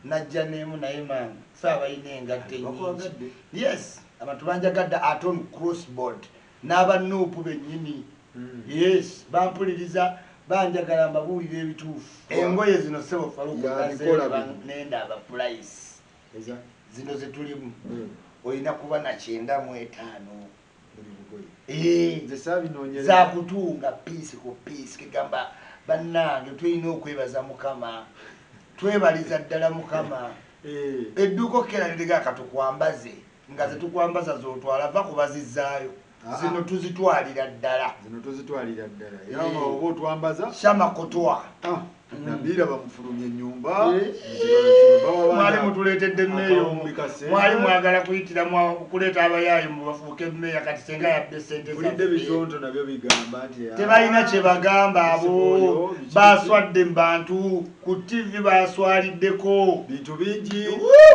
najja neemu naye maama fe abalina engatte nyingi yes abantu banjagadde ate on crossboard n'abanuupu bennyini yes bampuliriza banjagala mbabuulira ebituufu engoye zino sebo falukonenda aba price zino zetulimu olina kuba na 95 zakutunga piisi ku piisi kigamba bannange tulina okwebaza mukama twebaliza ddala mukama edduuka okkeraliga katukwambaze nga zetukwambaza zotwala va kubazizaayo zino tuzitwalira ddala yawa oba otwambaza shamakotwa nabira bamufulumye ennyumba mwali mutuleetedde mmeeyo mwali mwagala kuyitira kuleeta abayaayi mubafuuke mmeeya kati senga yabbe sente bulidde bizonto nabyo bigamba nti tebalina kye bagamba abo baswadde mu bantu ku TV baswaliddeko bintu bingi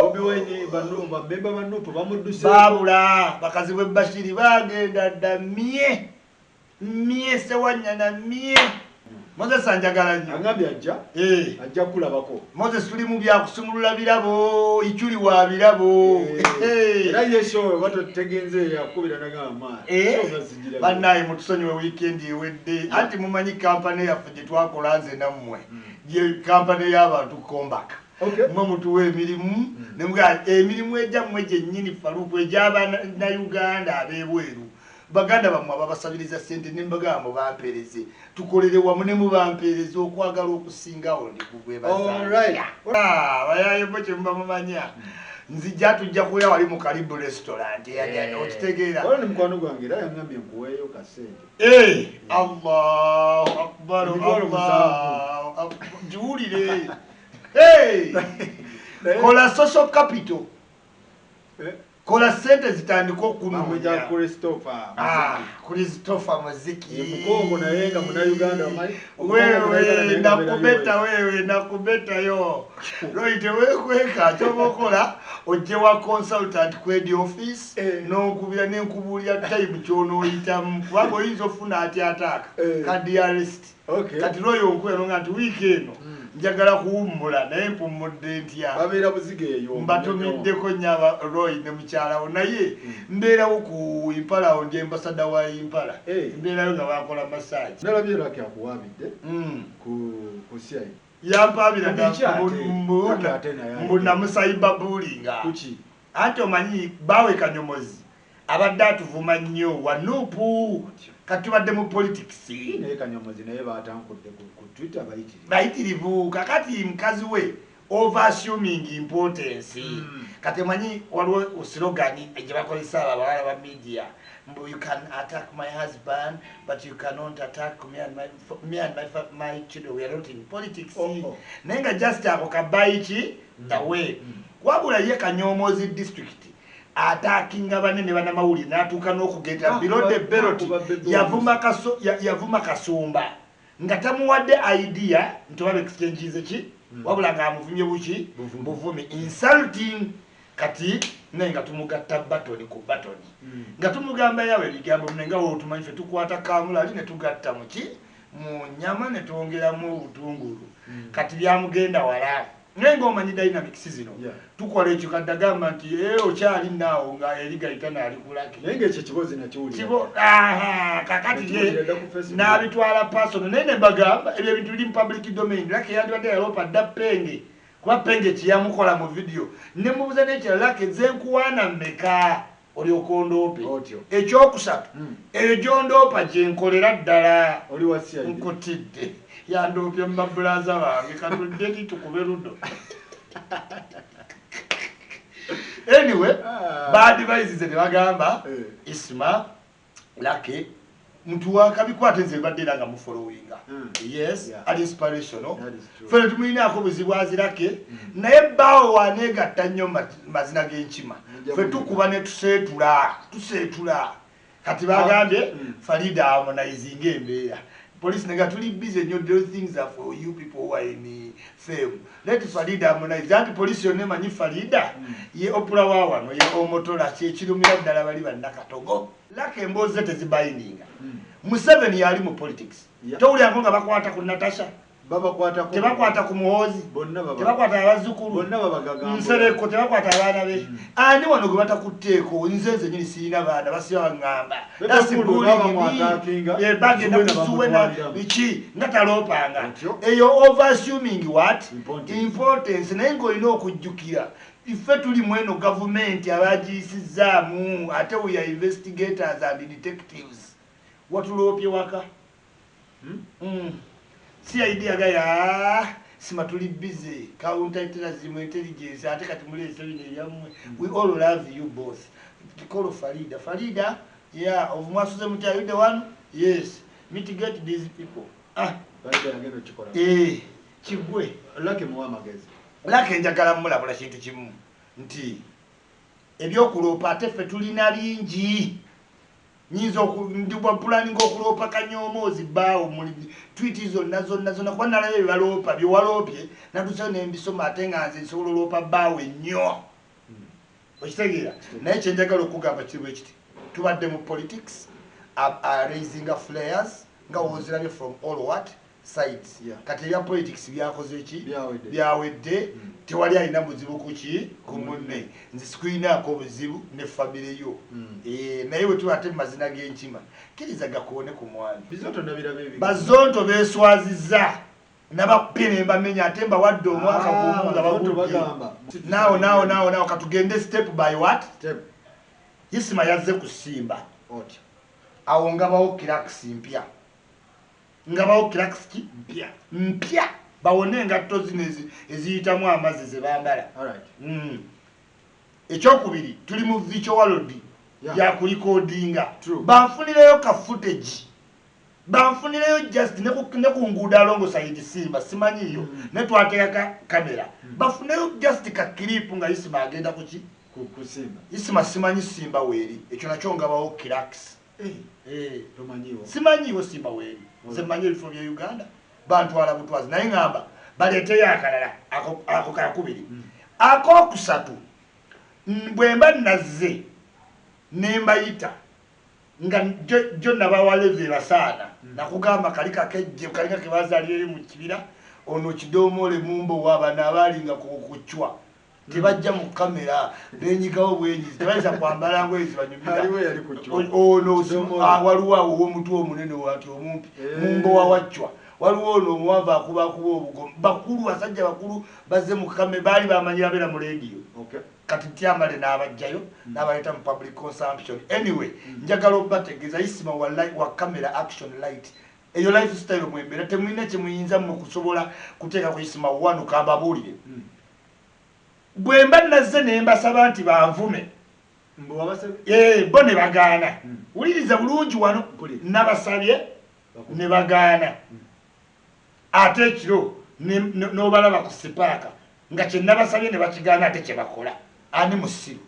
obiweni bamemba banupu bamudduse babula bakazi bwe Bashiri bagenda dda mye sewanyana mye Moses anjagala nnyo angambye ajja kulabako Moses tuli mu byakusumulula birabo ichuli wa birabo era yesho batotegenze yakubira nagama bannaye mutusonyiwe weekend ewedde anti mumanyi kampani yaffe gye twakola nze nammwe ye kampani y'abantu kombaka mwe mutuwa emirimu nemuga emirimu egyammwe gyennyini Faruku egy'Abannayuganda ab'ebweru baganda bamwe ababasabiriza sente nembagamba bampereze tukolere wamu ne mubampereze okwagala okusingawo ndi kugwebaza bayaye boche mbamanya nzija tujja kuya wali mu Karibu restaurant okitegeera wali mukwano gwange era yangambye nkuweeyo kasente Allahu akbar Allahu juulire kola social capital kola sente zitandika okunonya Christopher Muziki mukongo nayenga muna Uganda wewe nakubeta yo loite wekweka kyobokola ojje wa consultant kwedi office n'okubira n'enkubuulira time ky'onooyitamu kubanga oyinza ofuna ati ataka kadi arrest kati loyo nkweno nga nti wiiki eno njagala kuwummula naye mpumudde ntya babeera buzigeeyo mbatumiddeko nyaba Roy ne mukyalawo naye mbeerawo ku Impala ndi ambassador wa Impala mbeerayo nga bakola massage nalabye lwaki akuwaabidde ku CI yampaabira mbuna musaiba bulinga anti omanyi bawe Kanyomozi abadde atuvuma nnyo wanuupu kati badde mu politics naye Kanyomozi naye batankudde ku Twitter bayitirivu kakati mkazi we over assuming importance kati manyi waliwo slogan gye bakozesa abawala ba media you can attack my husband but you cannot attack me and my children. We are not in politics. Nenga just ako kabaiki tawe wabula ye Kanyomozi district attacking abanene bana mawuli natuka n'okugenda below the belt yavuma kasumba nga tamuwadde idea ntoba exchanges ki wabula nga amuvumye buki buvumi insulting kati nenga tumugatta batoni ku batoni nga tumugamba yawe ligambo nenga wo tumanyi fe tukwata kamula ali ne tugatta muki mu nyama ne tuongeramu obutungulu kati byamugenda wala nenga omanyi dynamics zino tukola ekyo kadagamba nti okyali naawo nga erigayitana ali kulaki nenga ekyo kibozi nakiwulira kakati n'abitwala personal naye ne bagamba ebyo bintu biri mu public domain laki yandibadde yalopa dda penge kuba penge kiyamukola mu video ne mubuza n'ekirala laki zenkuwaana mmeka olyoka ondoope ekyokusatu eyo gyondoopa gyenkolera ddala nkutidde yandoopye mu babulaza bange katudde titukube ludo anyway bad advices ne bagamba Isma laki mtu wakabikwate nze badde nga mu followinga yes ali inspirational fere tumulina akobuzibu azirake naye bawo wanegatta nnyo mazina g'enkima fe tukuba ne tuseetula kati bagambye Farida harmonizing embeera police nega tuli busy nyo those things are for you people who are in fame let Farida harmonize and police yone manyi Farida ye opera wawa no ye omotola kirumira ddala bali bannakatogo lake emboze tezibayininga Museveni yali mu politics towuli akonga bakwata ku Natasha tebakwata ku muhozi tebakwata abazzukulu bonna babagaga nsereko tebakwata abaana be ani wano gwe batakuteeko nzenze nyini sirina baana basiba baŋŋamba bagenda kusuwena biki nga taloopanga eyo overassuming what importance naye ng'olina okujjukira ife tuli mweno gavumenti abagiyisizaamu ate we are investigators and detectives watuloopye waka si idea gaya sima tuli busy counterterrorism intelligence ate kati mulese bino ebyamwe we all love you both call Farida yeah of Mwasuze Muti, are you the one? Yes, mitigate these people. Farida yagenda chikola kigwe lake muwa magezi lake njagala mulabula kintu kimu nti ebyokuloopa ate ffe tulina bingi nyinza ndibwa planning okuloopa kanyomoozi bbaawo mu tweet zonna kuba nalayo byebaloopa byewaloopye natusa nembisoma ate nga nze nsobola oloopa bbaawo ennyo okitegeera naye kyenjagala okugamba kiribu ekiti tubadde mu politics raising flares nga wozirabye from all what sides kati ebya politics byakoze ki byawedde tewali alina buzibu kuki ku munne nze sikulinaako obuzibu ne famire yo naye bwe tuba ate mu mazina g'enkima kkiriza gakoone ku mwami bazonto beeswaziza nabapira embamenya ate mbawadde omwaka gumu nga bagudde naawo katugende step by what Isima yazze kusimba awo ngabawo kirakisi mpya ngabawo kirakisi mpya bawone engatto zino eziyitamu amazzi ze bambala ekyokubiri tuli mu virtual road yakulikodinga banfunireyo ka footage banfunireyo just ne ku nguudo alongside Simba simanyiyo ne twateeka kamera bafuneyo just ka clip nga Isima agenda kuki kusimba Isima simanyi Simba weeri ekyo nakyo ngabawo kirakisi simanyiwo Simba weeri nze mmanyi ebifo bya Uganda bantwala butwazi naye ngamba baleeteyo akalala ako kakubiri akokusatu bwe mba nazze nembayita nga jo nabawaleve basaana nakugamba kali kakejje kalinga kebazaalire mu kibira ono kidoomole mumbo wabana abalinga kuchwa tebajja mu kamera benyigawo bwenyizi tebayinza kwambala ngoye zibanyumira ono waliwo awo owomutu omunene wati omumpi mumbo wawachwa waliwo ono omuwanvu akuba obugomu bakulu basajja bakulu bazze mu kamera baali bamanyira beera mu rediyo kati tyamale n'abajjayo n'abaleeta mu public consumption anyway njagala okubategeeza Isima wa camera action light eyo lifestyle mwembeera temulina kyemuyinza mu kusobola kuteeka ku Isima wanu kambabuulire bwe mba nazze ne mbasaba nti banvume bo ne bagaana wuliriza bulungi wano nabasabye ne bagaana ate ekiro n'obalaba ku sipaaka nga kye nabasabye ne bakigaana ate kye bakola ani musiru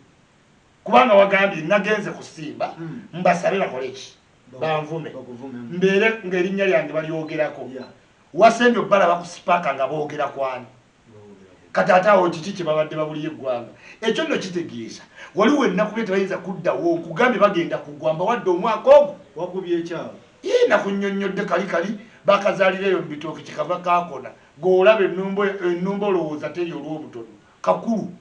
kubanga wagambye nagenze kusimba mbasabe bakole ki banvume mbeere ng'erinnya lyange balyogerako wasembye obalaba ku sipaaka nga boogera kwani kati ate awo kiki kye babadde babuliye eggwanga ekyo nno kitegeeza waliwo ennaku bye tebayinza kuddawo nkugambye bagenda kugwamba wadde omwaka ogwo wakubye ekyalo nakunnyonnyodde kali bakazaalirayo mu bitooke kikava kakona g'olaba ennumba olowooza teri olw'obutono kakulu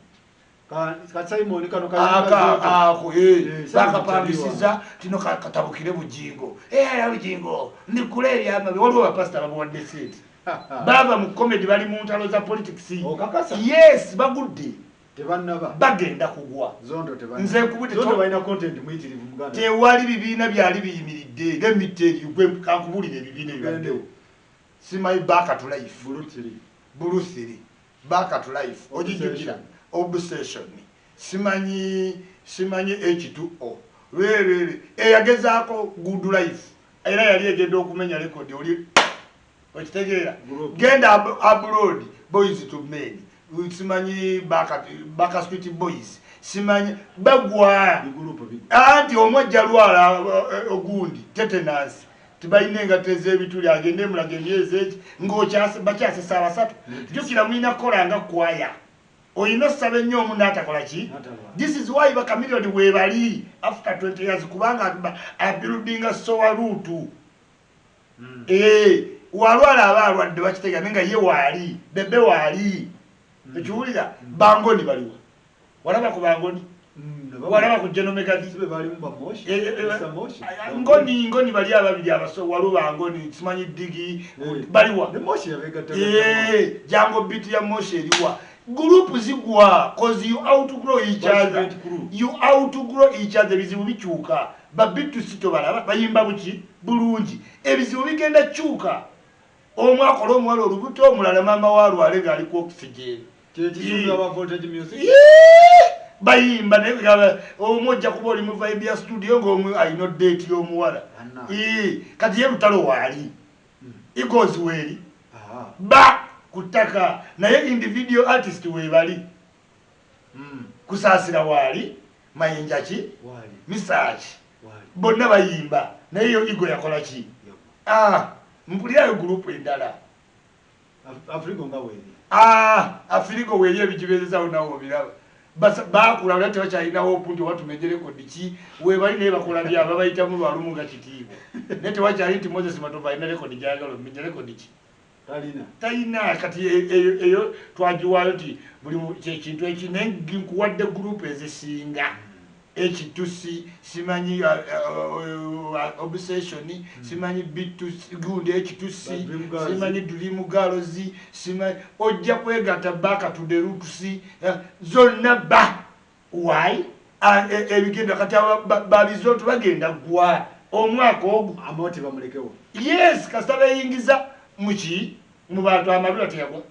bakapangisiza tino katabukire bugingo bugingo ndikula ebyamabi waliwo bapasita bamuwadde sente baba mu comedy bali mu ntalo za politics yes bagudde bagenda kugwa nze nkubudde tewali bibiina byali biyimiridde ng'emiteri gwe kankubulira ebibiina ebibaddewo simanyi back to life Bruce back to life ogijjukira obsession simanyi H2O lwelwele eyagezaako good life era yali egenda okumenya rekodi oli okitegeera genda abroad boys to men simanyi baka street boys simanyi bagwa anti omwajja lwala ogundi tetanus tibalina engato ez'ebituli agende emulaga emyezi egi bakyasesa abasatu jjukira mulina kukola nga kwaya oyina osaba ennyo omu n'atakola ki this is why bakamiliyoni weebali after 20 years kubanga abuildinga sowa ruutu walwala abalwadde bakitega nenga ye waali bebe waali ekiwulira bangoni baliwa walaba ku bangoni walaba ku genomegadi ngoni bali ababiri abaso waluba ngoni simanyi digi baliwa jango biti ya Moshe eriwa group zigwa cause you outgrow each other bizibu bikyuka babitu sito balaba bayimba buki bulungi ebizibu bigenda kyuka omwaka olw'omuwala olubuto omulala mama walwale nga aliko oxygen bayimba omujja kuba oli mu vibe ya studio ng'omu alina date y'omuwala kati ye lutalo waali eagles weeri ba ku ttaka naye individual artist weebali kusaasira waali mayinja ki misaaki bonna bayimba naye yo igo yakola ki mpulirayo gurupu endala afirigo weeri ebigibeezezawo nawo biraba bakula wala tewakyalinawo opunti watumenye rekodi ki webali naye bakola byaba bayitamu lwalumu nga kitiibwa naye tewakyali nti Moses Matovu alina rekodi gyayagala omenye rekodi ki talina kati eyo twagiwaayo ti buli kyekintu eki naye nkuwadde gurupu ezisinga ekitusi simanyi obsession simanyi bitusi gundi ekitusi simanyi dream girls simanyi ojja kwegata back to the roots zonna ba why ebigenda kati babizoto bagenda gwa omwaka ogwo amoti bamulekewo yes kasita bayingiza muki mu bantu amalula teyagwa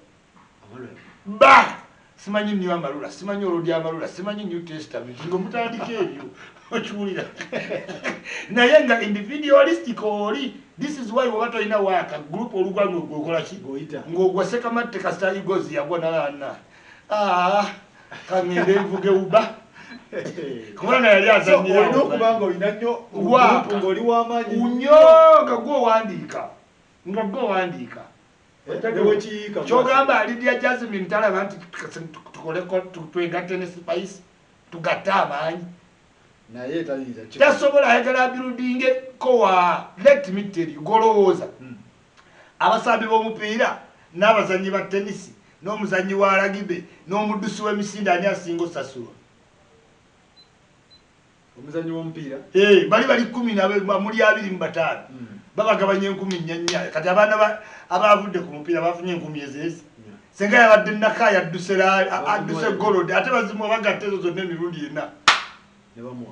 ba simanyi New Amalula simanyi Olodi Amalula simanyi New Testament ngo mutandike ebyo okiwulira naye nga individualistic oli this is why wabato ina waka group olugwa ngokola ki ngogwa sekamatte kasita igozi yagwa nalana kangende mvuge uba kubanga yali azanyira okubanga olina nnyo group ngoli wamanyi unyoga gwo wandika ngagwo wandika kyogamba Lydia Jasmine talaba nti tukoleko twegatte ne Spice tugatte amaanyi naye tayinza tasobola ayagala building kowa let me tell you golowooza abasambi b'omupiira n'abazannyi ba tenisi n'omuzannyi wa ragibe n'omuddusi w'emisinde ani asinga osasulwa omuzannyi w'omupiira bali 10 muli 25 babagabanya 10 kati abaana abavudde ku mupiira bafunye 10 ezezi senga yabadde naka yaddusera adduse golod ate bazimu bagatte ezo zonna emirundi yenna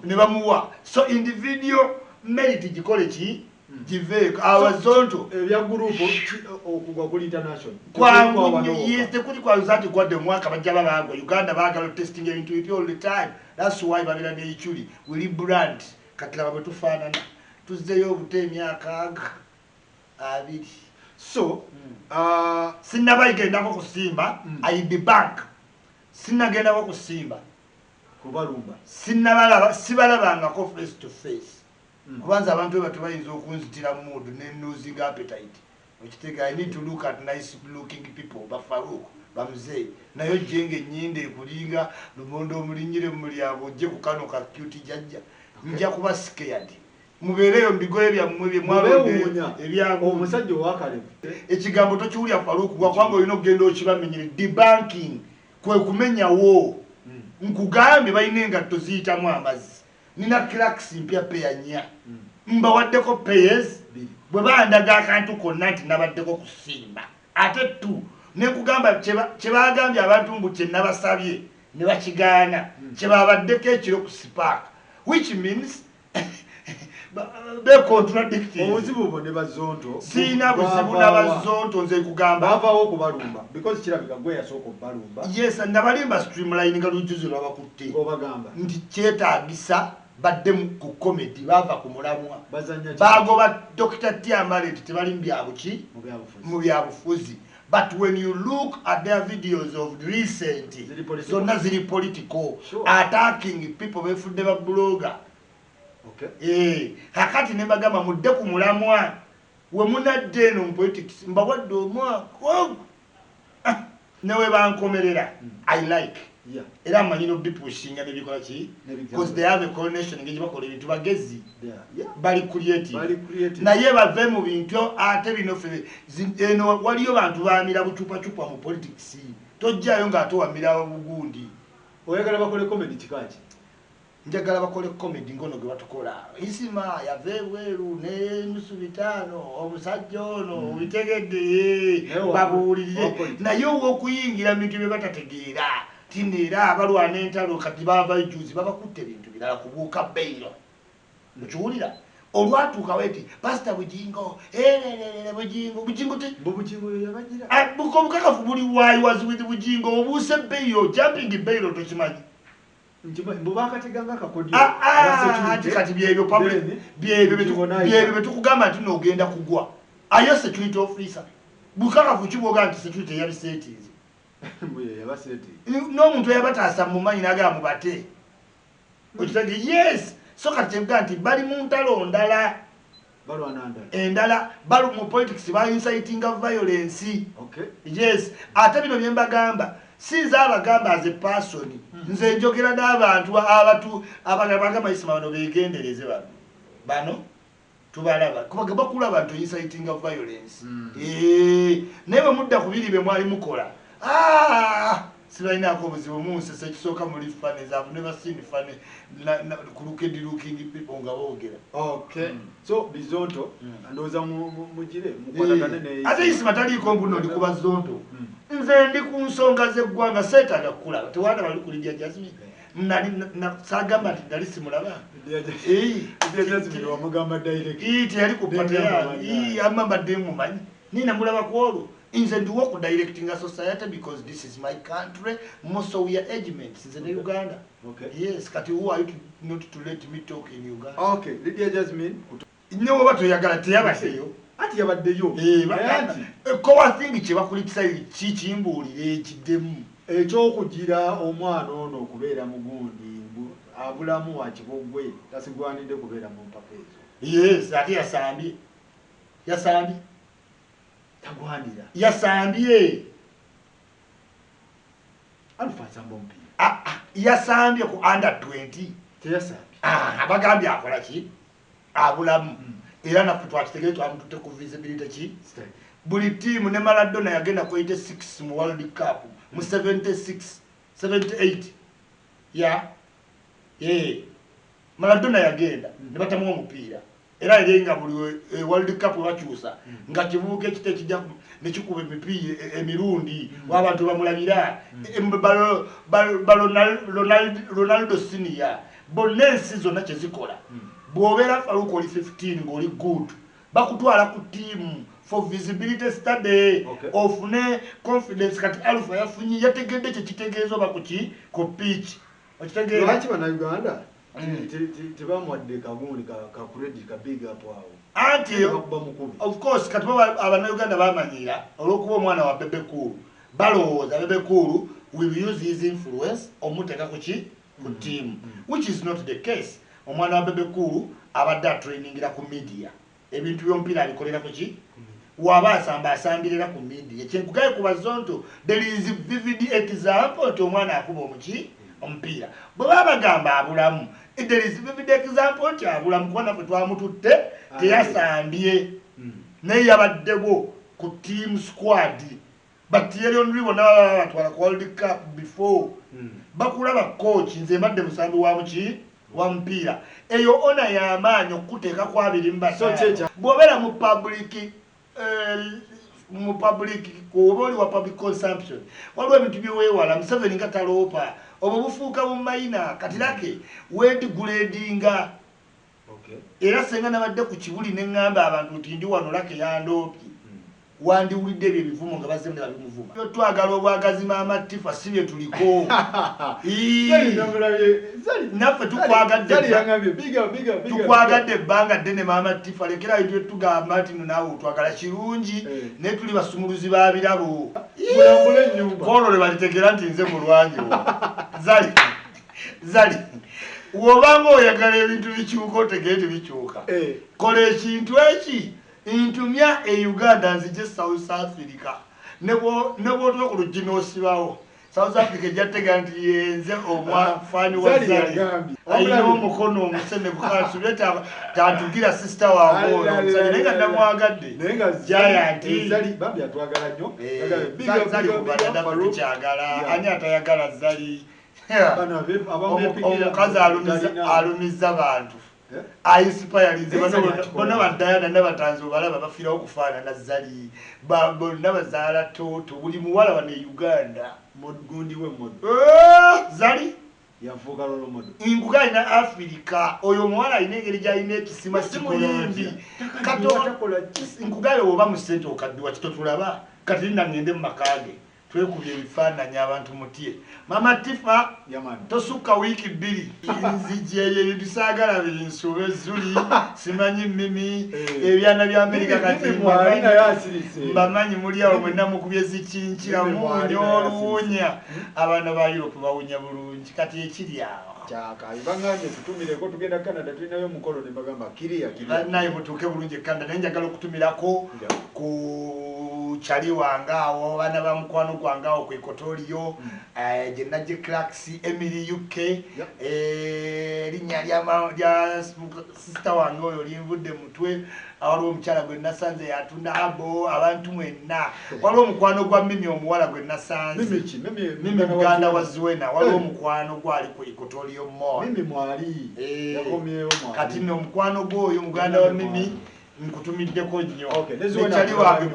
ne bamuwa so individual merit gikole ki giveeko abazonto ebya gurupu okugwa kuli international tekuli kwanza nti gwadde omwaka bajja babagwa Uganda baagala testing into it all the time that's why babira ne ichuli we brand katlaba bwe tufaanana tuzzeyo obute emyaka 2 so sinnabayigendako kusimba ayidde bank sinnagendako kusimba kubalumba sibalabangako face to face kubanza abantu bwe batubayinza okunzitira mood ne losing appetite okitega I need to look at nice looking people bafaruku bamuzee nayo jenge nyinde ekulinga lumondo omulinyire mu mulyango ojje ku kano ka cute jajja nja kuba scared mubereyo mbigoye byammwe bye mwalonde ebyabo omusajja owakale ekigambo tokiwulya faruku gwa kwanga olina okugenda okibamenyere debunking kwe kumenyawo nkugambye balina engatto ziyitamu amazzi nina cracks mpya peyanya mbawaddeko payers bwe bandaga akantu konna nti nabaddeko kusimba ate tu nekugamba kyebagambye abantu mbu kyenabasabye ne bakigaana kyebabaddeko ekiro ku spark which means be contradicting obuzibu bwo ne bazonto sina buzibu n'abazonto nze kugamba bavawo okubalumba because kirabika gwe yasooka okubalumba yes nabalimba streamline nga lujuzi lwabakutte obagamba nti kyetaagisa badde ku comedy bava ku mulamwa bagoba Dr. Tiamalet tebali mbyabuki mu byabufuzi but when you look at their videos of recent zonna ziri political attacking people befudde ba blogger kakati ne bagamba mudde ku mulamwa we munadde eno mu politics mbawadde omwaka newe bankomerera I like Yeah. Era amanyi n'obipushinga n'ebikola ki because they have a coordination engeri bakola ebintu bagezi bali creative naye bave mu bintu ate bino ffe eno waliyo bantu baamira bucupacupa mu politics tojjayo ng'ate wamira bugundi. Oyagala bakole comedy kikaki? Njagala bakole comedy ngono gwe batukola isima yava ebweru n'enusu bitaano omusajja ono obitegedde babuulirire naye ow'okuyingira mu bintu bye batategeera tinera abalwana entalo kati baava ejuzi babakutte ebintu birala kubuuka beyiro mukiwulira olwatuuka weti pasita Bujingo Bujingo yabagira obukakafu buli why was with Bujingo obuuse beyiro jumping beyiro tokimanyi kati byebyo betukugamba nti noogenda kugwa ayo security officer bukakafu kiboga nti security eyabiseetiizi n'omuntu eyabataasa mumanyi nagaa mubate okitege yes so kati tebuga nti bali mu ntalo ndala endala bali mu politics ba incitinga violence yes ate bino bye mbagamba sinza abagamba as a person nze njogera n'abantu abagamba isima bano beegendereze bano tubalaba kuba bakula abantu incitinga violence naye bwe mudda ku biri bye mwali mukola sibalinaako obuzibu munsese ekisooka muli fane zaavu never seen fane looking people nga boogera so Bizonto ndowooza mugire mukwatagane ne ate isima taliiko mbuno ndi kuba Zonto nze ndi ku nsonga z'eggwanga seetaaga kukulaba tewaana bali kulidya Jasmine sagamba nti nali simulaba wamugamba direct teyali ku pate amambadde mumanyi nina mulaba ku olwo nze ndiwo ku directing a society because this is my country most of we are agents nze ne Uganda yes kati who are you not to let me talk in Uganda Lydia Jasmine nyewe batoyagala teyabaddeyo ati yabaddeyo kowa thingi kyebakulikisa kikimbuulire ekiddemu ekyokugira omwana ono okubeera mugundi abulamu wakibogwe tasigwanidde kubeera mu mpaka ezo yes ate yasambye tagwanira yasambye alufasamba omupiira yasambye ku under 20 teyasambye abagambye akola ki abulamu era naffe twakitegere twamututte ku visibility ki buli tiimu ne Maradona yagenda ku 86 mu World Cup mu 78 Maradona yagenda ne batamuwa omupiira era erenga buli World Cup bakyusa nga kibuuka ekite kijja ne kikuba emipiira emirundi w'abantu bamulabira Ronaldo Senior bonna ensi zonna kyezikola bw'obeera Faruku oli 15 ng'oli good bakutwala ku tiimu for visibility study ofune confidence kati Alpha yafunye yategedde kyekitegeeza oba ku pitch okitegeera lwaki bannayuganda tebamwadde kagundi ka credit ka big up awo anti of course kati abannayuganda bamanyira olw'okuba omwana wa Bebe Cool balowooza Bebe Cool will use his influence omuteeka ku team which is not the case omwana wa Bebe Cool abadde atrainingira ku media ebintu by'omupiira abikolera ku waba asambirira ku media kyenkugaye ku Bazonto there is vivid example nti omwana akuba omupiira bwe babagamba abulamu there is vivid example nti abulamu kuba naffe twamututte teyasambye naye yabaddewo ku team squad but yeri onulibona batwala ku World Cup before bakulaba coach nze mbadde musambi wa mupiira eyo ona y'amaanyi okuteeka ku abiri mbata bw'obeera mu public kuba oli wa public consumption waliwo ebintu byeweewala Museveni nga taloopa obwo bufuuka bumayina katirake wedigradinga era senga nabadde ku kibuli neŋŋamba abantu nti ndi wano lake yandoopye wandiwulidde ebyo ebivumo nga bazze ne babimuvuma twagala obwagazi maama Tifa si bye tuliko naffe tukwagadde ebbanga ddene maama Tifa lekera ebyo tugamba nti naawe otwagala kirungi naye tuli basumuluzi ba birabo koolo le balitegera nti nze mulwanyi zali wobanga oyagala ebintu bikyuka otegere tebikyuka kola ekintu eki ntumya e Uganda nzije South Africa ne bw'otuba ku luggi n'osibawo South Africa jatega nti yenze omwafani wa Zali Zali yagambi. ayina omukono omusene kukasuleta tantugira sister wa ngono nenga namwagadde nenga Giant Zali bambi atwagala nnyo Zali kubadde kukyagala ani atayagala Zali omukazi alumiza abantu inspirinze bonna badayana n'abatanzi balaba bafiirawo okufaanana Zali bonna bazaala toto buli muwala wano e Uganda gundi we modo Zali yafuuka lolo modo inguga ina Afrika oyo omuwala alina engeri gy'alina ekisima simuyimbi inguga yo oba mu ssente okaddiwa kitotulaba kati nina ngende mu makage twekubye ebifaananyi abantu mutye Mama Tifa tosukka wiiki 2 nzije ebisaagala binsuube zuli simanyi mimi ebyana bya Amerika kati mbamanyi muli awo mwenna mukubye zikinkira munyo oluwunya abaana ba Europe bawunya bulungi kati ekiri awo chaka ibanganye tutumireko tugenda Canada tulinayo mukolo ne bagamba kiriya naye mutuuke bulungi Canada nenjagala okutumirako ku chali wangawo bana ba mukwano gwangawo ku Equatorio Jenna J Clarks Emily UK linya lya sister wange oyo linvudde mutwe awaliwo omukyala gwe nasanze yatunda abo abantu mwenna waliwo omukwano gwa Mimi omuwala gwe nasanze Mimi Uganda wa Zwena waliwo omukwano gwali ku Equatorio Mall Mimi mwali yakomyewo mwali kati no omukwano gwoyo Muganda wa Mimi nkutumiddeko nnyo nekyali wange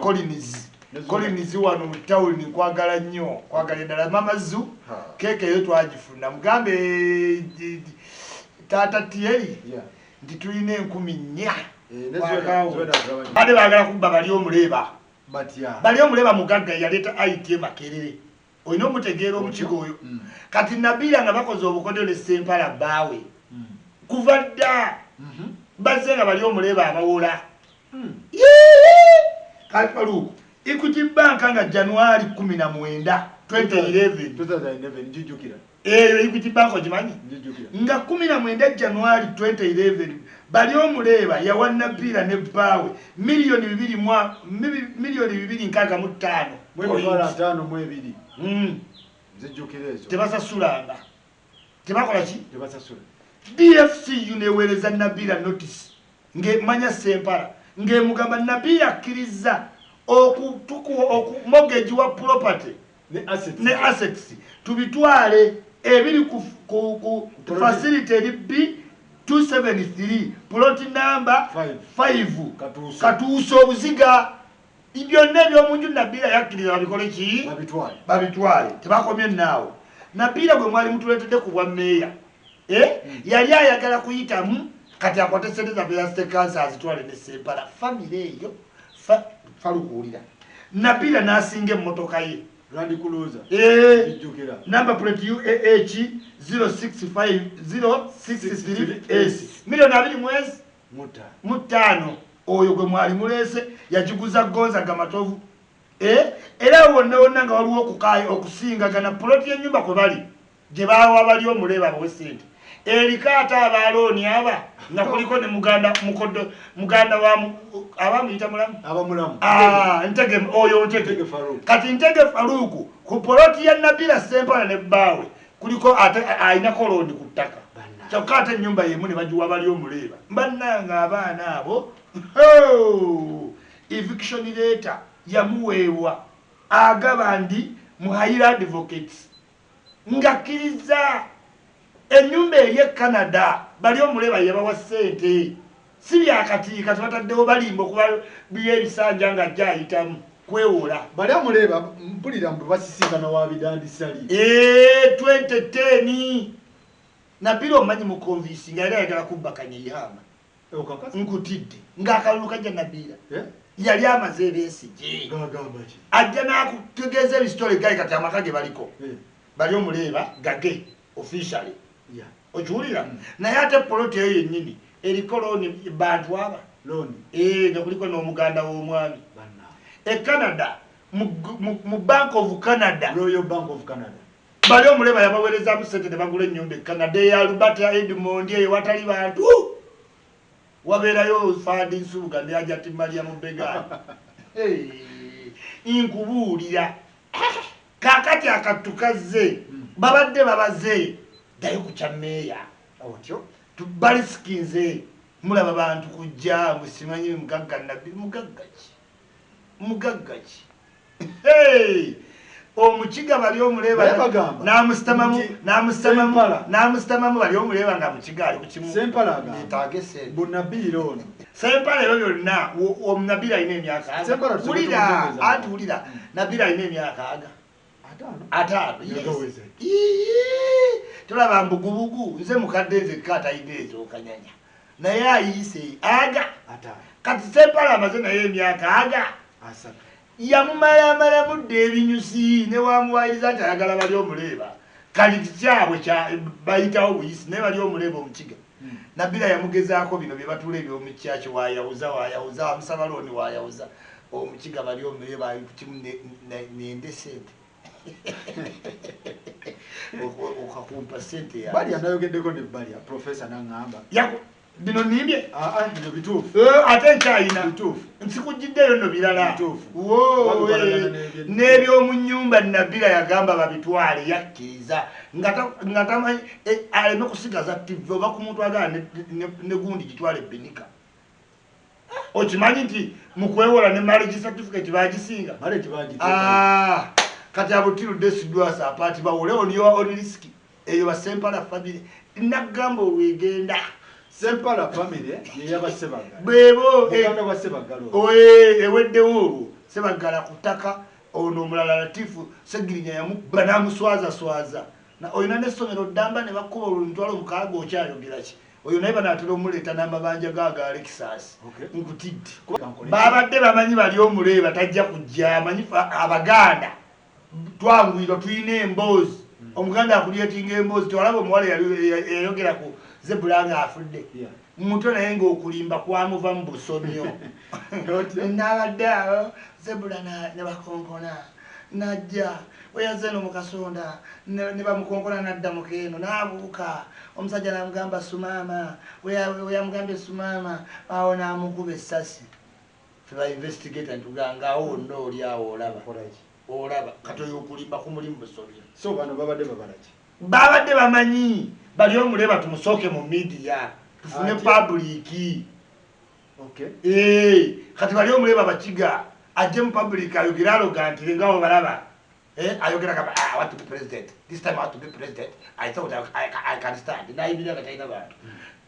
Collins wano mu town nkwagala nnyo kwagala ddala Mama Zu keke eyo twagifuna mugambe tata Thierry nti tulina 10,000 bade bagala kubba bali omuleba mugagga yaleta IT Makerere oyina omutegeera omukigo oyo kati Nabila nga bakoze obukodole Sempala baawe kuva dda bazze nga bali omuleba abawola Kalpaluku Equity Bank nga January 19 2011 njijukira Equity Bank ojimanyi nga 19 January 2011 bali omuleba yawa Nabila ne baawe milioni 2.65 5 nzijukira ezo tebasasulanga tebakola ki tebasasula DFC yunewereza Nabila notice manya Sempala mugamba Nabila akkiriza oku mortgage wa property ne assets tubitwale ebiri ku facility B 273 plot number 5 katuuso obuziga byonna ebyomunju Nabila yakkiriza babikole ki babitwale tebakomye naawo Nabila gwe mwali mutuletedde ku bwa meeya yali ayagala kuyitamu kati akwate sente za State Council azitwale ne Sempala family eyo falukuulira Nabila n'asinga emmotoka ye Land Cruiser jukira number plate UAH 065063S milioni 2 mwezi mutano oyo gwe mwali mulese yajiguza gonza gamatovu era wonna nga waliwo okukaaya okusinga gana plot y'ennyumba kwe bali gye bawa bali omuleba abawesente erikaata abaloni aba nga kuliko ne muganda wa abamuyita mulamu Ntege oyo Ntege kati Ntege Faruku ku poloti ya Nabila Sempala ne baawe kuliko ayina koloni ku ttaka kyokka ate ennyumba yemu ne bagiwa bali omuleba bannanga abaana abo eviction letter yamuweebwa agaba ndi muhayira advocates ngakkiriza ennyumba eri Canada bali omuleba yabawa ssente si byakatiika tebataddewo balimba okuba byebisanja nga ajja ayitamu kwewola bali omuleba mpulira mbu basisinkana wa bidandisali 2010 Nabila omanyi mu convince nga yali ayagala kubbakanya ihama nkutidde ng'akalulu kajja Nabila yali amaze ebesigye ajja n'akutegeeza ebisitole gali kati amaka ge baliko bali omuleba gage officially okiwulira naye ate poloti eyo yennyini eriko looni bantu aba nga kuliko n'omuganda w'omwami Canada mu Bank of Canada Royal Bank of Canada bali omuleba yabaweerezaamu ssente ne bagula ennyumba Canada eya Albert Edmond eyo watali bantu wabeerayo Fadi Nsubuga ne Ajati Maria Mubegani nkubuulira kakati akatukaze babadde babaze dayo ku kyameeya otyo tubaliskize mulaba abantu kujja musimanyi mugagga nabbi mugagga ki hey omukiga bali omuleba namusitamamu bali omuleba nga mukiga ali kukimu sempalaga bunabiri ono sempala ebyo byonna omunabiri alina emyaka wulira nabiri alina emyaka ataano tolaba mbugubugu nze mukadde nze katayina ezo okanyanya naye ayise aga kati sempala amaze naye emyaka yamumala mudde ebinyusi ne wamuwayiriza nti ayagala bali omuleeba kali kikyabwe bayitawo buyisi naye bali omuleeba omukiga nabira yamugezaako bino bye batula ebyomukyaki wayawuza wamusaba looni wayawuza omukiga bali omuleeba alikukimu nende sente okakumpa sente ya bali anayogeddeko ne bali professor nangamba bino nimbye bino bituufu ate nkyayina nsikujjiddeyo nno birala n'ebyomunyumba nabira yagamba babitwale yakkiriza nga tamanyi aleme kusigaza tv oba kumutwagala ne gundi gitwale ebinika okimanyi nti mukwewola ne marriage certificate bagisinga kati abutirudde sidwasa apati bawole on risk eyo basempala family nagamba olwegenda Sempala family yeyabasebagala bebo basebagala eweddewo olwo sebagala kutaka ono omulala Latifu Segirinya yamubba namuswaza oyina n'essomero ddamba ne bakuba olutwalo mukaaga okyayogera ki oyo naye banaatera omuleeta n'amabanja gaga Alexas nkutidde babadde bamanyi bali omuleeba tajja kujja amanyi Abaganda twangwirwa tulina emboozi omuganda akulyetinga emboozi tewalaba omuwala yayogera ku Zebulanga afudde muto naye ng'okulimba kwamuva mu busomyo nabadde awo Zebula ne bakonkona najja weyaze no mukasonda ne bamukonkona nadda mukeeno n'abuuka omusajja namugamba sumama weyamugambye sumama awo n'amukuba essasi feba investigator ntuganga awo nno oli awo olaba kati oyo okulimba kumuli mu busomyo so bano babadde bamanyi bali omuleeba tumusooke mu media tufune public kati bali omuleeba bakiga ajje mu public ayogera arrogantly ngawo balaba ayogera kaba I want to be president this time I want to be president I thought I can stand naibira kataina bantu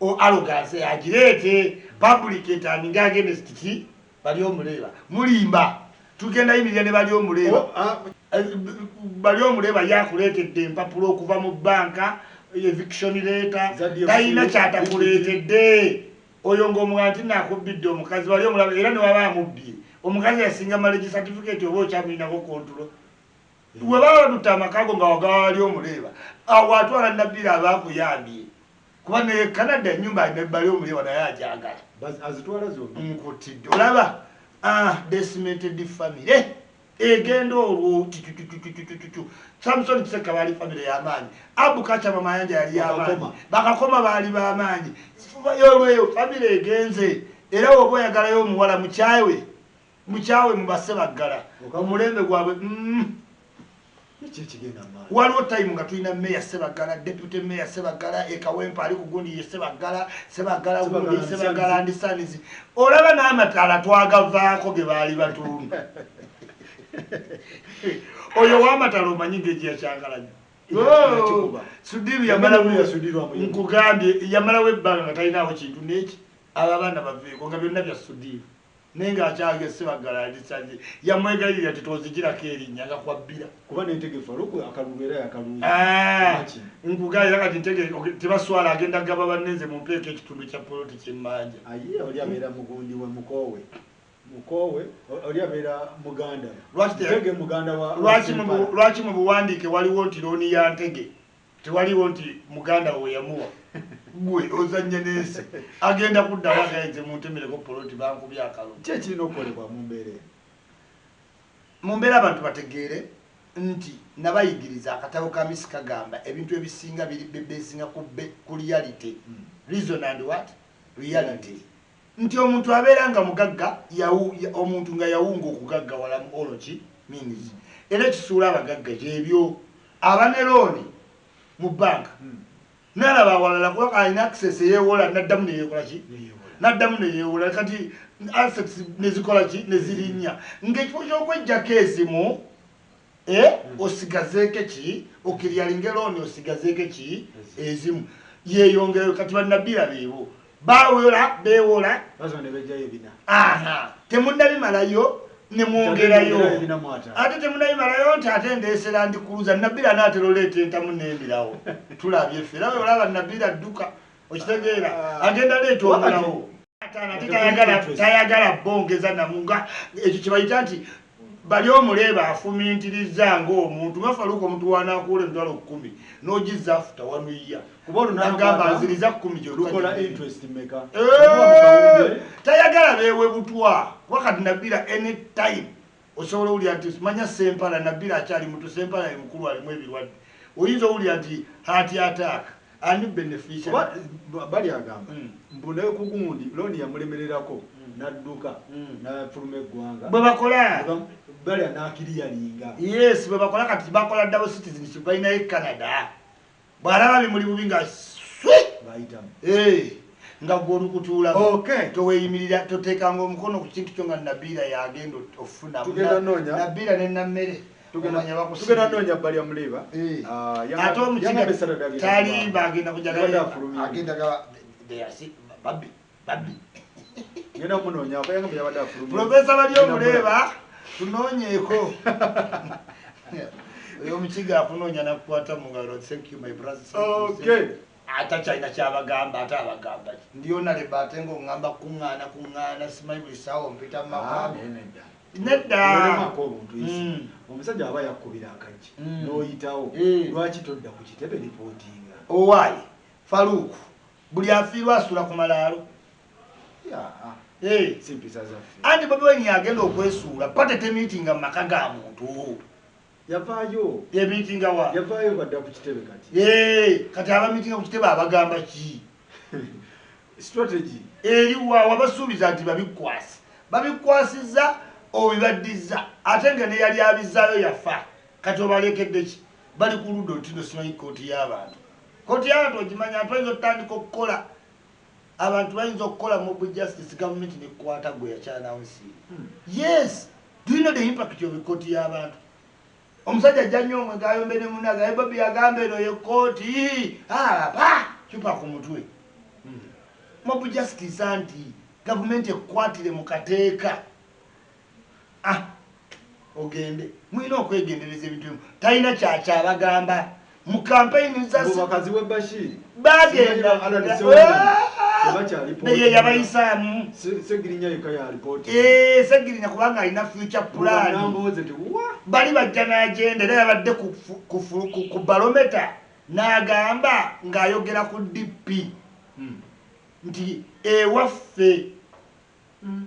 o arrogance agireete public etaninga against ki bali omuleeba mulimba tugenda yimirira ne bali omuleeba bali omuleeba yakuleetedde empapulo okuva mu banka eviction letter tayina kyatakuleetedde oyo ng'omuganti nakubbidde omukazi bali omulaba era ne waba amubbye omukazi yasinga marriage certificate oba okyamulinako kontrolo we baba badutta amakago nga wagawa bali omuleeba awo atwala nabbira abaakuyambye kuba ne Canada ennyumba alina bali omuleeba naye ajagala nkutidde olaba decimated family egenda olwo Samson Kiseka bali family y'amaanyi Abukacha mama yanja yali y'amaanyi bakakoma bali b'amaanyi olweyo family egenze era oba oyagalayo omuwala mukyawe mubase baggala omulembe gwabwe waliwo time nga tulina meya Sebagala deputy meya Sebagala Ekawempa ali ku gundi Sebagala gundi Sebagala andisanizi olaba n'amataala twagavaako ge baali batunda oyo w'amatala omanyi ng'egiya kyankalanya Sudiru nkugambye yamalawo ebbanga nga talinaawo kintu n'eki abo abaana baveeko nga byonna bya Sudiru naye ng'akyaga Sebagala alisanze yamwegayirira titozigirako erinnya nga kwabbira kuba n'entegefu aluku akalulu era yakalulu nkugambye kati ntege tebaswala agenda gaba bannenze mu mpeeko ekitundu kya poloti kyemmanja aye oli abeera mugundi we mukowe oli abeera muganda lwaki mu buwandiike waliwo nti looni ya Ntege tewaliwo nti muganda we yamuwa gwe ozanya n'ensi agenda kuddawo agayenze mu ntemereko poloti bankubye akalulu ki ekirina okukolebwa mu mbeera abantu bategeere nti nabayigiriza akatabo ka misi kagamba ebintu ebisinga besinga ku reality reason and what reality nti omuntu abeera nga mugagga omuntu nga yawunga okugaggawala mu ology means era kisuula abagagga gyebyo abanerooni mu banka nalaba awalala kuba alina access eyeewola naddamu neyeekolaki naddamu neyeewola kati assets nezikolaki nezirinnya ng'ekifo ky'okwejjako ezimu osigazeeko ki okiryalinga erooni osigazeeko ki ezimu yeeyongereyo kati bannabira beebo beewola temunnabimalayo nemwongerayo ate temunnabimalayo nti ate ndeesera ndikuluza nabira naatera oleeta entamu nembirawo tulabye ffe era olaba nabira adduka okitegeera agenda leeta omulawo tayagala bongeza namunga ekyo kyebayita nti bali omuleeba afumintiriza ng'omuntu mafaluuka omuntu wanakuula emitwalo 10 n'ogizza afuta wanuiya nagamba nziriza 10 tayagala beewe butwa wakati nabira anytime osobola owulira nti manya sempala nabira akyali muto sempala ye mukulu alimu ebirwadde oyinza owulira nti hati attack ani beneficial bali agamba mbunaye kugundi looni yamulemererako nadduka nafuluma eggwanga bwe bakola bali anakiriyalinga yes bwe bakola kati bakola double citizenship balinayo Canada bw'alaba bimuli bubi nga bayitamu nga gw'olukutuula toweeyimirira toteekanga omukono ku kintu kyo nga nabira yagenda ofuna nabira nenammere tugenda noonya bali amuleeba ate omukiga taliba agenda kujagenda babbi ngenda munoonya abayanga yabadde afulumye profesa bali omuleeba tunoonyeeko omukiga akunoonya nakukwata mu ngalo thank you my brothers ate kyalina kyabagamba ate abagamba ndiyonaleba ate ngaoŋŋamba kuŋŋaana simanyi buli saawa ompita mu makwabo nedda omusajja aba yakubira akajji n'oyitawo lwaki todda ku kitebe ripootinga owaayi faluuku buli afiirwa asula ku malaalo simpisa zaffe anti Bobi Wine yagenda okwesuula patete miitinga mu maka ga muntu yavaayo yemiitinga wa yavaayo badda ku kitebe kati abamiitinga ku kitebe abagamba ki strategy eriwa wabasuubiza nti babikwasiza obibaddiza ate nga neyali abizzaayo yafa kati obalekedde ki bali ku ludda olutino simanyi kooti y'abantu ogimanya abantu bayinza okutandika okukola abantu bayinza okukola mob justice government nekwata gwe yakyanawunsi yes do you know the impact of kooti y'abantu omusajja ajja omwe gayombe ne munaga Bobi yagamba eno ye kooti kyupa ku mutwe mob justice anti gavumenti ekwatire mu kateeka ogende mulina okwegendereza ebintu bimu talina kyakyabagamba mu kampeyini zakazi we Bashir bagenda naye yabayisaamu Segirinya yeka ya report Segirinya kubanga alina future plan bali bajja n'agenda era yabadde ku barometer n'agamba ng'ayogera ku DP nti ewaffe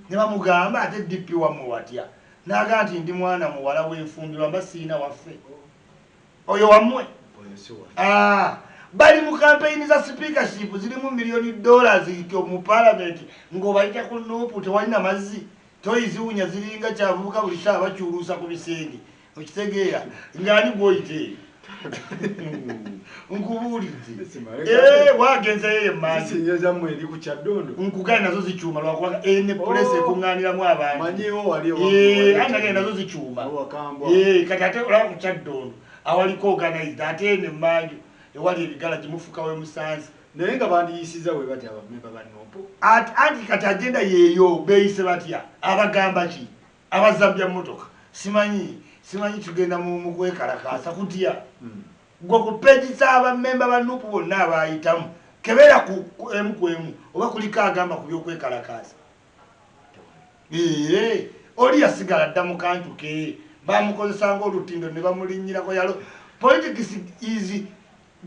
ne bamugamba ate DP wammwe watya n'agamba nti ndi mwana muwala w'enfumbirwa mba siina waffe oyo wammwe bali mu campaign za speakership zirimu $1 million mu parliament ng'obayita ku nuupu tewalina mazzi toyiziwunya ziringa kyavubuka buli saa bakyuluusa ku bisenge okitegeera ng'ani gwoyite nkubuulidde wagenzeyo emmanyi nkugaye nazo zikyuma lwakubanga ene pulesi ekuŋŋaaniramu abantu ate nagaye nazo zikyuma kati ate olaba ku Kyaddondo awaliko organized ate ene emmanju ewali ebigala gimufuka we musanze naye nga bandiyisiza we batya abamemba bannopo anti kati agenda yeeyo beeyise batya abagamba ki abazambya mmotoka simanyi tugenda mu kwekalakaasa kutya gwe ku peegi z'abamemba ba nuupu bonna abayitamu kebeera ku emu ku emu oba kuliko agamba ku byokwekalakaasa oli yasigala dda mu kantu ke bamukozesanga olutindo ne bamulinnyirako yalo politics is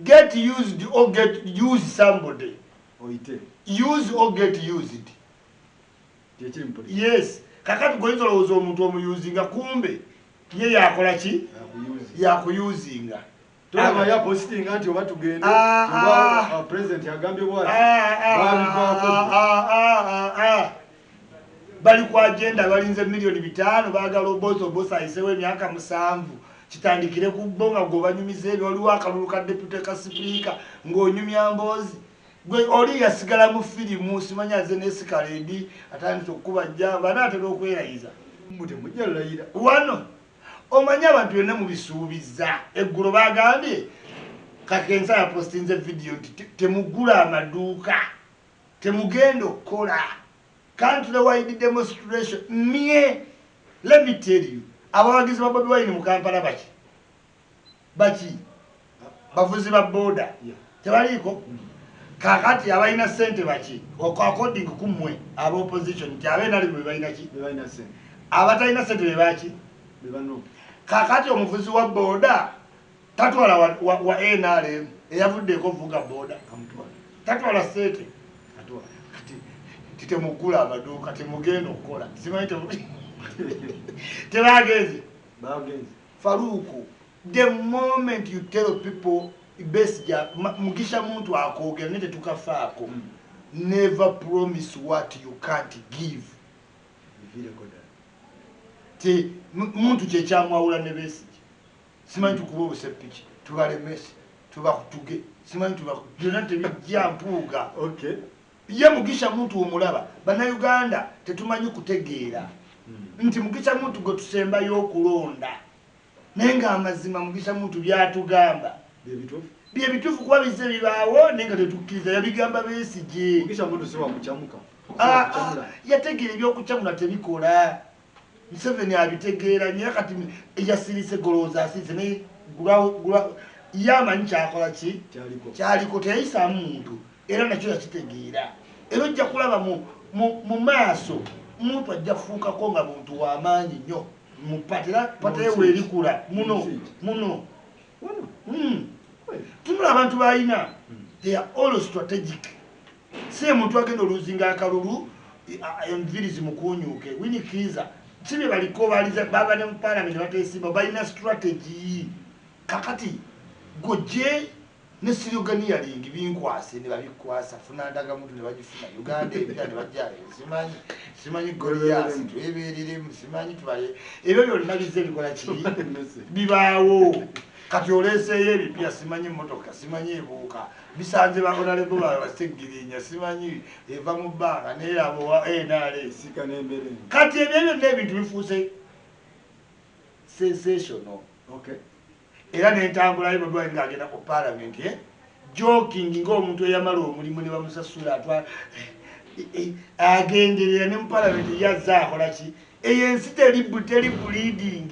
get used or get use somebody use or get used yes kakati goyinza olowooza omuntu omuyuzinga kumbe ye yakola ki yakuyuzinga tulaba ya postinga nti oba tugende president yagambye bwati bali ku agenda balinze $5 million baagala obosa ayisewo emyaka 7 kitandikire ku bonga gobanyumize ebyo waliwo akalulu ka deputy ka speaker ng'onyumya Mboozi gwe oli yasigala mu firimu simanya ze n'esikaledi atandise okukuba jjamba n'atera okwerayiza mute mujja layira wano omanya abantu byonna mubisuubiza eggulo bagambye Kakensa yapostinze video nti temugula amaduuka temugenda okukola countrywide demonstration let me tell you abawagizi ba Bobi Wine mu Kampala baki bavuzi ba boda tebaliko kakati abalina sente baki according kumwe aba opposition nti abeena limu balina ki bebalina sente abatalina sente bebaki bebano kakati omuvuzi wa boda tatwala wa NRM eyavuddeko vuga boda amutwala tatwala sente atwala titemugula amaduuka temugenda okukola simanyi tebagenze Faruku the moment you tell people besija mugisha muntu akoogera nete tukafaako never promise what you can't give ti muntu kyekyamwawula ne Besigye simanyi tukuba obusepiki tubalemesi tubakutuge simanyi byonna tebijja mpuuga ye mugisha muntu omulaba bannayuganda tetumanyi kutegeera nti mugisha muntu gwe tusembayo okulonda naye nga amazima mugisha muntu byatugamba bye bituufu kuba bize bibaawo naye nga tetukkiriza yabigamba Besigye yategeera ebyokucamula tebikola Museveni abitegeera naye kati yasirise golooza asirise naye yamanyi kyakola ki kyaliko teyayisaamu muntu era nakyo yakitegeera era ojja kulaba mu maaso muntu ajja kufuukako nga muntu w'amaanyi nnyo mupatera yeweerikula muno tunula abantu balina they are all strategic si muntu agenda oluzinga akalulu enviri zimukuunyuuke Winnie-Kiza kibye baliko baba ne mu parliament bateesimba balina strategy kakati gojje ne sirioganiyaling binkwase ne babikwasa funa ndaga muntu ne bagifuna Uganda ebya ne bajjayo simanyi Goliath tweberere simanyi tubaye ebyo byonna bize bikola ki bibaawo kati oleseeyo ebipya simanyi motoka simanyi ebuuka bisanze bahonorable bawe basegirinya simanyi eva mu bbanga naye abo wa NRS kati ebyo byonna ebintu bifuuse sensational era n'entambula ye Bobi Wine ng'agenda ku parliament joking ng'omuntu eyamala omulimu ne bamusasula agenderera ne mu parliament yazza akola ki eyo ensi teri bleeding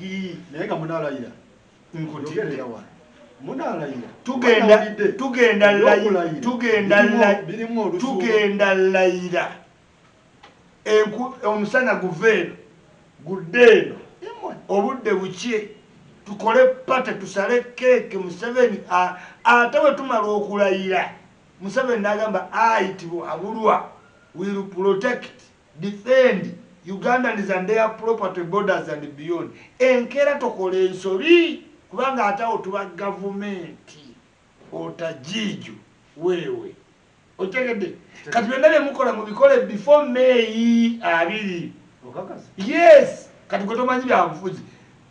naye nga munalayira tugenda layira omusana guveeno guddeeno obudde buki tukole pate tusale keeke Museveni ate bwe tumala okulayira Museveni n'agamba ayitibwa abulwa will protect defend Ugandans and their property borders and beyond enkera tokola ensobi kubanga atawo tuba gavumenti otajiiju weewe otegedde kati byonna bye mukola mubikole before May 2 yes kati gwe tomanyi byabufuzi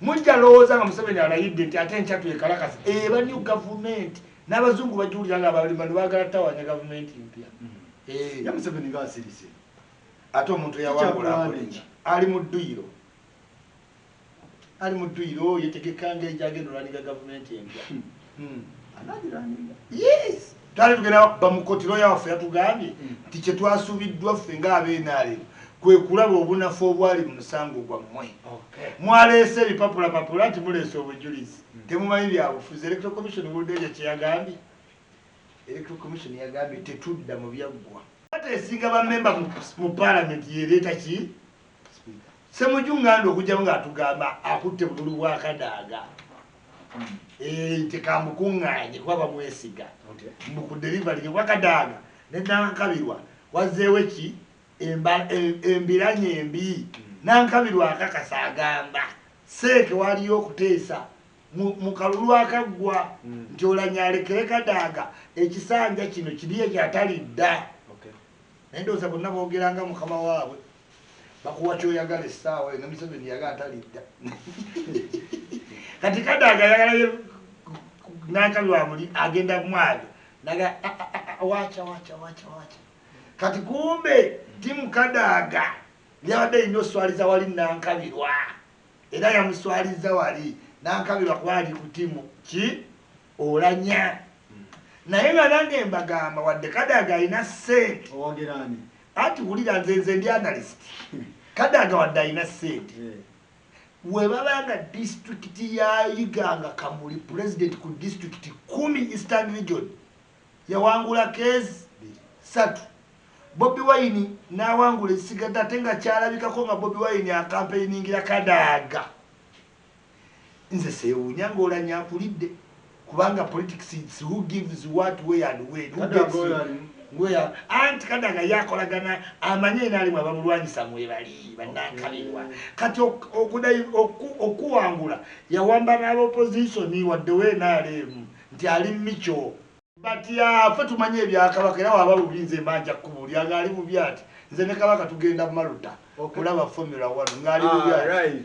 mujja lowooza nga Museveni alayidde nti ate enkyatu ekalakasi eba new government n'abazungu bajuulira nga abalima ne baagala tawanya gavumenti mpya ya Museveni ng'asirise ate omuntu eyawangula ali mu dduyiro yetegekanga ejagenda olwaniga gavumenti empya yes twali tugenda bamukotiro yawaffe yatugambye nti kyetwasuubiddwa ffe ng'abeenaale kwe kulaba obunafu obwali mu musango gwammwe mwaleese ebipapulapapula nti muleese obujulizi temumanyi byabufuzi electoral commission buldeja kyeyagambye electoral commission yagambye tetudda mu byaggwa ate esinga bammemba mu parliament yereeta ki semujunganda okujjamu ng'atugamba akutte bululu bwa Kadaaga tekamukuŋŋaanye kuba bamwesiga mukuderivalinge bwa Kadaaga ne Nankabirwa wazzeewo ki embiranye embi Nankabirwa akakasa agamba seeke waliyo okuteesa mu kalulu akaggwa nti olanya alekere Kadaaga ekisanja kino kiri ekyatalidda naye ndowooza bonna boogeranga mukama waabwe bakuwa kyoyagala essaawa ne Museveni yagala talidda kati Kadaga yagala Nankabirwa muli agenda kumwaga naga wacha kati kumbe timu Kadaga yabadde ino swaliza wali Nankabirwa era yamuswaliza wali Nankabirwa kwali ku timu ki Olanya naye nga nange mbagamba wadde Kadaga ina sente owagerani ati wulira nze ndi analyst Kadaga wadde ina sente webabanga district ya Iganga Kamuli president ku district 10 Eastern Region yawangula case 3 Bobi Wine nawangula esigata tenga kyalabikako nga Bobi Wine akampainingira Kadaga nze sewunya ng'Olanya akulidde kubanga politics is who gives what where and when where anti Kadaga yakolagana amanye nali mwabamulwanyisa mwebali Banankabirwa kati okuwangula yawamba na opposition wadde we nalemu nti ali micho but ya fe tumanye ebyakabaka era waba bulinze manja kubulya ngali mu byati nze ne kabaka tugenda mu maluta okulaba formula 1 ngali mu byati